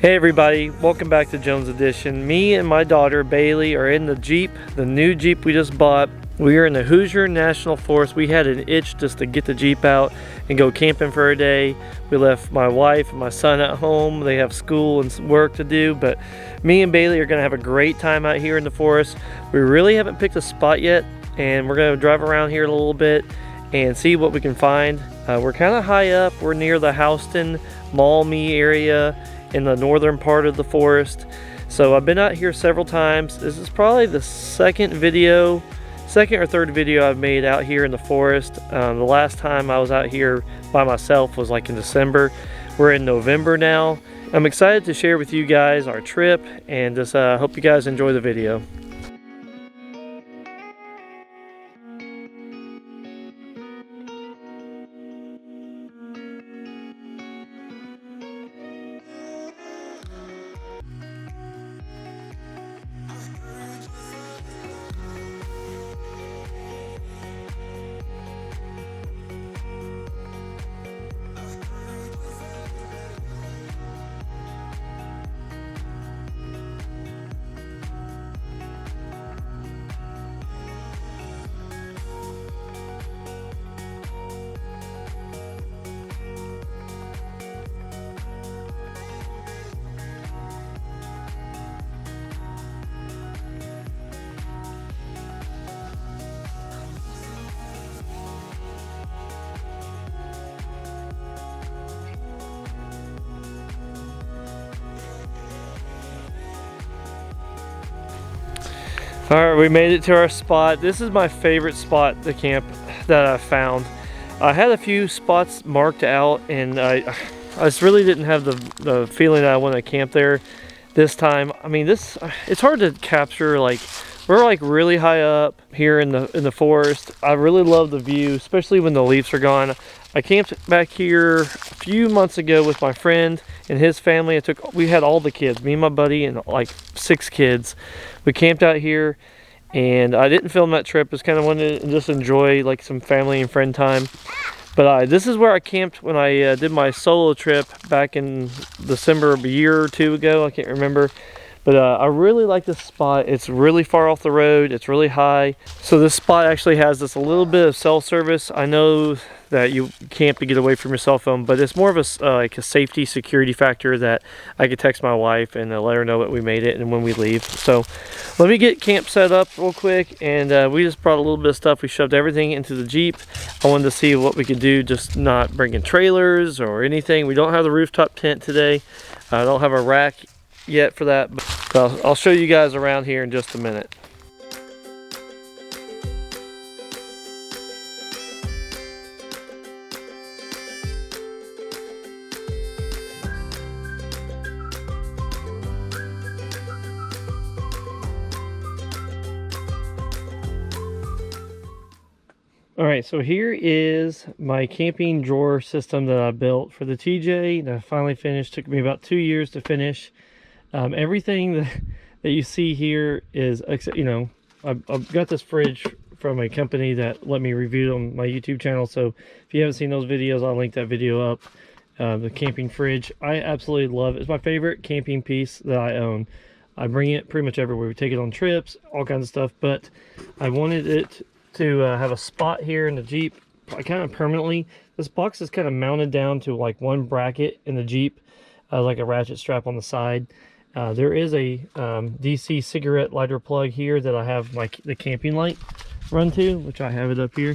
Hey everybody, welcome back to Jones Edition. Me and my daughter Bailey are in the Jeep, the new Jeep we just bought. We are in the Hoosier National Forest. We had an itch just to get the Jeep out and go camping for a day. We left my wife and my son at home. They have school and work to do, but me and Bailey are gonna have a great time out here in the forest. We really haven't picked a spot yet, and we're gonna drive around here a little bit and see what we can find. We're kind of high up. We're near the Houston, Maumee area in the northern part of the forest. So I've been out here several times. This is probably the second or third video I've made out here in the forest. The last time I was out here by myself was like in December. We're in November now. I'm excited to share with you guys our trip, and just hope you guys enjoy the video. Alright, we made it to our spot. This is my favorite spot to camp that I found. I had a few spots marked out, and I just really didn't have the feeling that I want to camp there this time. I mean, it's hard to capture. Like, we're like really high up here in the forest. I really love the view, especially when the leaves are gone. I camped back here a few months ago with my friend and his family. We had all the kids, me and my buddy, and like 6 kids. We camped out here, and I didn't film that trip. Just kind of wanted to just enjoy like some family and friend time. But this is where I camped when I did my solo trip back in December of a year or two ago. I can't remember. But I really like this spot. It's really far off the road. It's really high. So this spot actually has this a little bit of cell service. I know that you can't get away from your cell phone, but it's more of a like a safety security factor that I could text my wife and let her know that we made it and when we leave. So let me get camp set up real quick, and we just brought a little bit of stuff. We shoved everything into the Jeep. I wanted to see what we could do, just not bringing trailers or anything. We don't have the rooftop tent today. I don't have a rack yet for that, but I'll show you guys around here in just a minute. All right, so here is my camping drawer system that I built for the TJ that I finally finished. Took me about 2 years to finish. Everything that you see here is, you know, I've got this fridge from a company that let me review it on my YouTube channel. So if you haven't seen those videos, I'll link that video up. The camping fridge, I absolutely love it. It's my favorite camping piece that I own. I bring it pretty much everywhere. We take it on trips, all kinds of stuff, but I wanted it to have a spot here in the Jeep, kind of permanently. This box is kind of mounted down to like one bracket in the Jeep, like a ratchet strap on the side. There is a DC cigarette lighter plug here that I have the camping light run to, which I have it up here,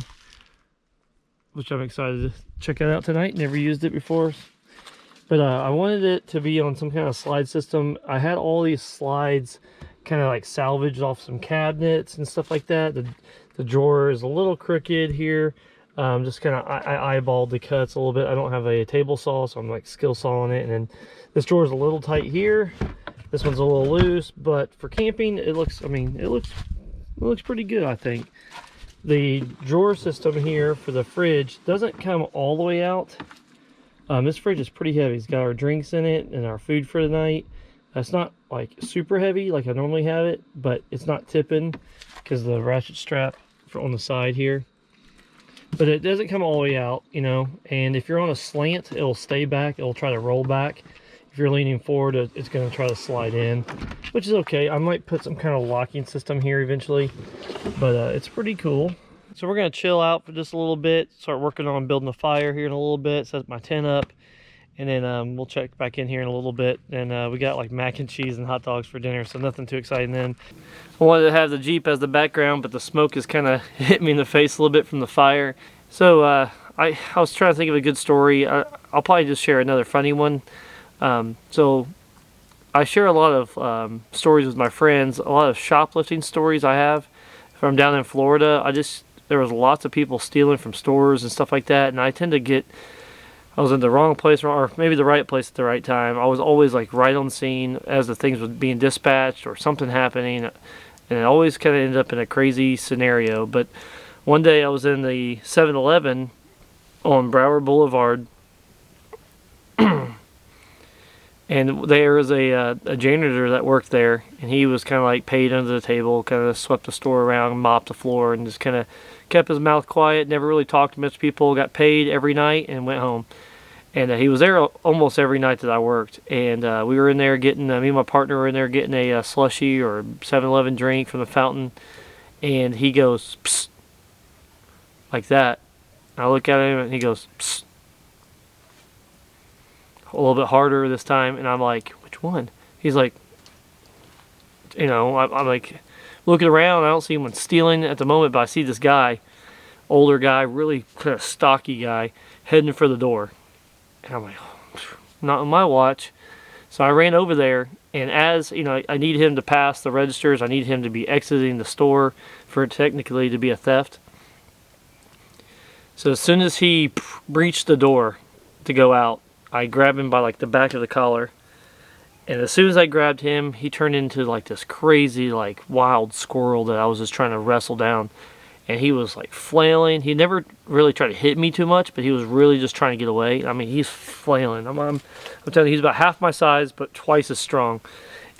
which I'm excited to check it out tonight. Never used it before, but I wanted it to be on some kind of slide system. I had all these slides kind of like salvaged off some cabinets and stuff like that. The drawer is a little crooked here. Just kind of I eyeballed the cuts a little bit. I don't have a table saw, so I'm like skill sawing it. And then this drawer is a little tight here. This one's a little loose, but for camping, it looks pretty good, I think. The drawer system here for the fridge doesn't come all the way out. This fridge is pretty heavy. It's got our drinks in it and our food for the night. It's not like super heavy like I normally have it, but it's not tipping because of the ratchet strap on the side here. But it doesn't come all the way out, you know, and if you're on a slant, it'll stay back. It'll try to roll back. if you're leaning forward, it's going to try to slide in, which is okay. I might put some kind of locking system here eventually, but it's pretty cool. So we're going to chill out for just a little bit, start working on building a fire here in a little bit, set my tent up, and then we'll check back in here in a little bit. And we got like mac and cheese and hot dogs for dinner, so nothing too exciting then. I wanted to have the Jeep as the background, but the smoke has kind of hit me in the face a little bit from the fire. So I was trying to think of a good story. I'll probably just share another funny one. So I share a lot of stories with my friends, a lot of shoplifting stories I have from down in Florida. There was lots of people stealing from stores and stuff like that, and I tend to I was in the wrong place, or maybe the right place at the right time. I was always like right on the scene as the things was being dispatched or something happening, and it always kind of ended up in a crazy scenario. But one day I was in the 7-Eleven on Broward Boulevard, and there was a janitor that worked there, and he was kind of like paid under the table, kind of swept the store around, mopped the floor, and just kind of kept his mouth quiet, never really talked to much people, got paid every night, and went home. And he was there almost every night that I worked. And we were in there getting, me and my partner were in there getting a slushie or 7-Eleven drink from the fountain. And he goes, psst, like that. And I look at him and he goes, psst. A little bit harder this time. And I'm like, which one? He's like, I'm like, looking around, I don't see anyone stealing at the moment, but I see this guy, older guy, really kind of stocky guy, heading for the door. And I'm like, not on my watch. So I ran over there, and as, I need him to pass the registers, I need him to be exiting the store for it technically to be a theft. So as soon as he breached the door to go out, I grabbed him by like the back of the collar. And as soon as I grabbed him, he turned into like this crazy, like wild squirrel that I was just trying to wrestle down. And he was like flailing. He never really tried to hit me too much, but he was really just trying to get away. I mean, he's flailing. I'm telling you, he's about half my size, but twice as strong.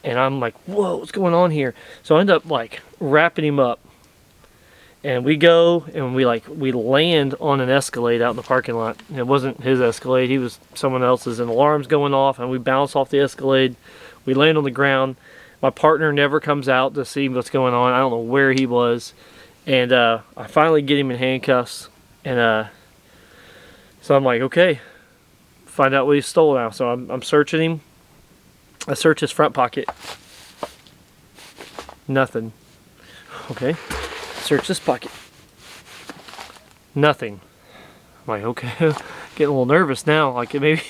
And I'm like, whoa, what's going on here? So I end up like wrapping him up. And we go and we land on an Escalade out in the parking lot. And it wasn't his Escalade, he was someone else's, and alarms going off, and we bounce off the Escalade. We land on the ground. My partner never comes out to see what's going on. I don't know where he was. And I finally get him in handcuffs. And so I'm like, okay, find out what he stole now. So I'm searching him. I search his front pocket. Nothing. Okay. Search this pocket. Nothing. I'm like, okay, getting a little nervous now. Like maybe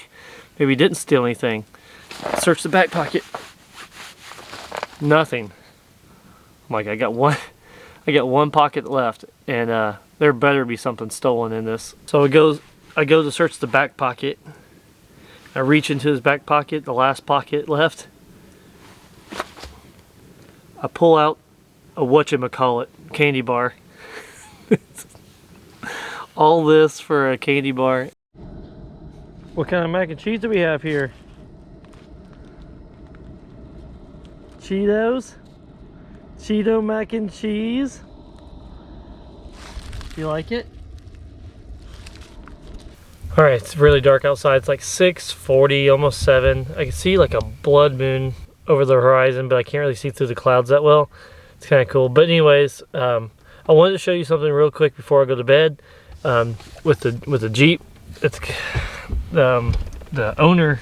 he didn't steal anything. Search the back pocket. Nothing. I'm like, I got one pocket left, and there better be something stolen in this. So I go to search the back pocket. I reach into his back pocket, the last pocket left. I pull out a whatchamacallit candy bar. All this for a candy bar. What kind of mac and cheese do we have here? Cheetos? Cheeto mac and cheese? Do you like it? Alright, it's really dark outside. It's like 6:40, almost 7. I can see like a blood moon over the horizon, but I can't really see through the clouds that well. It's kind of cool. But anyways, I wanted to show you something real quick before I go to bed. With the Jeep, it's the owner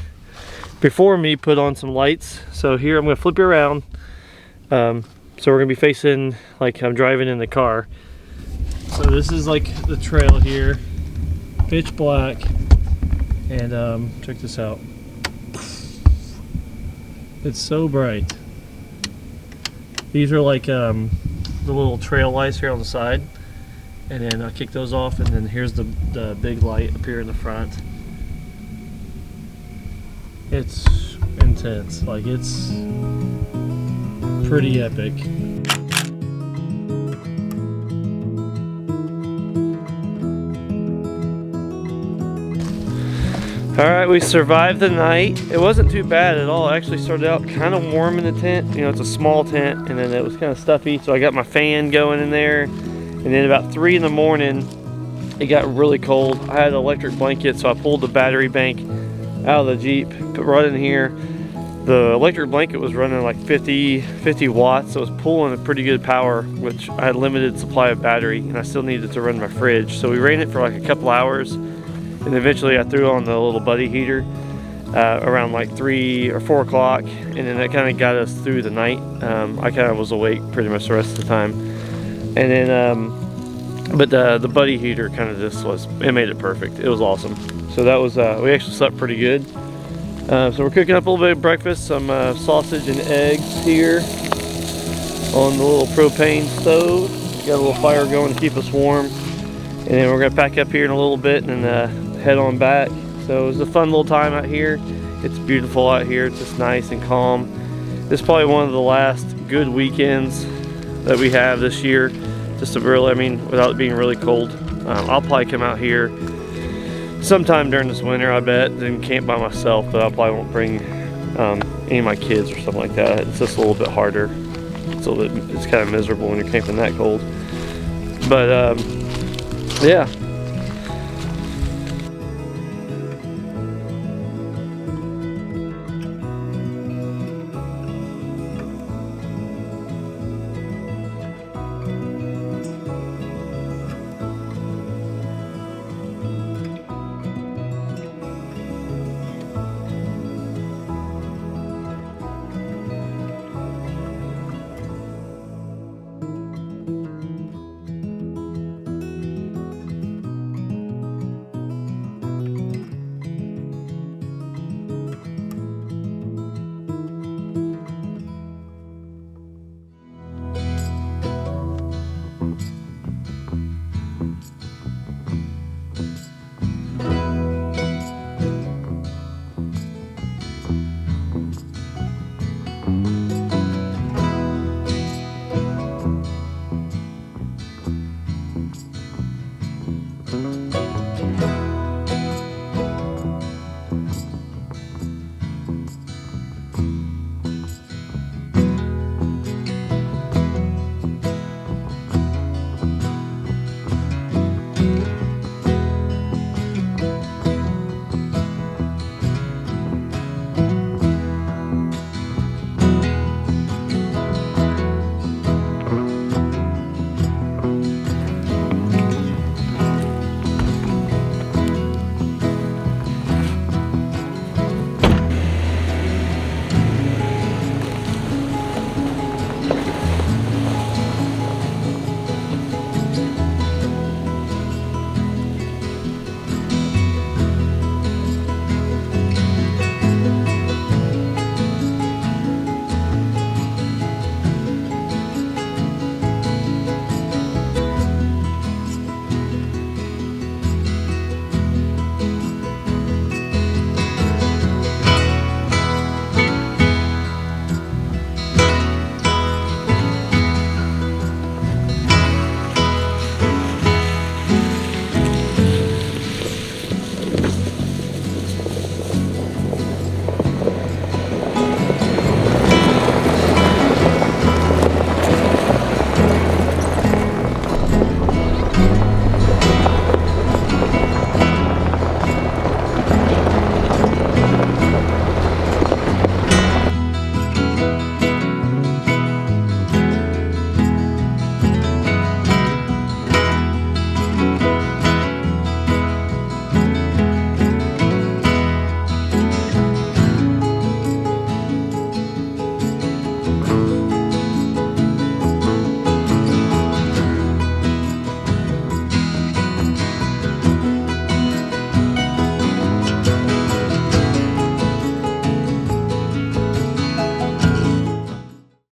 before me put on some lights. So here I'm going to flip you around. So we're going to be facing like I'm driving in the car. So this is like the trail here, pitch black, and check this out. It's so bright. These are like the little trail lights here on the side, and then I'll kick those off, and then here's the big light up here in the front. It's intense, like it's pretty epic. Alright, we survived the night. It wasn't too bad at all. It actually started out kind of warm in the tent. You know, it's a small tent, and then it was kind of stuffy, so I got my fan going in there. And then about 3 in the morning, it got really cold. I had an electric blanket, so I pulled the battery bank out of the Jeep, right in here. The electric blanket was running like 50 watts, so it was pulling a pretty good power, which I had limited supply of battery, and I still needed to run my fridge. So we ran it for like a couple hours, and eventually I threw on the little buddy heater around like 3 or 4 o'clock, and then that kind of got us through the night. I kind of was awake pretty much the rest of the time, and then but the buddy heater kind of just it made it perfect. It was awesome. So that was we actually slept pretty good. So we're cooking up a little bit of breakfast, some sausage and eggs here on the little propane stove. Got a little fire going to keep us warm, and then we're gonna pack up here in a little bit and head on back. So it was a fun little time out here. It's beautiful out here. It's just nice and calm. This is probably one of the last good weekends that we have this year. Just to really, I mean, without it being really cold. I'll probably come out here sometime during this winter, I bet, and camp by myself, but I probably won't bring any of my kids or something like that. It's just a little bit harder. It's kind of miserable when you're camping that cold. But yeah.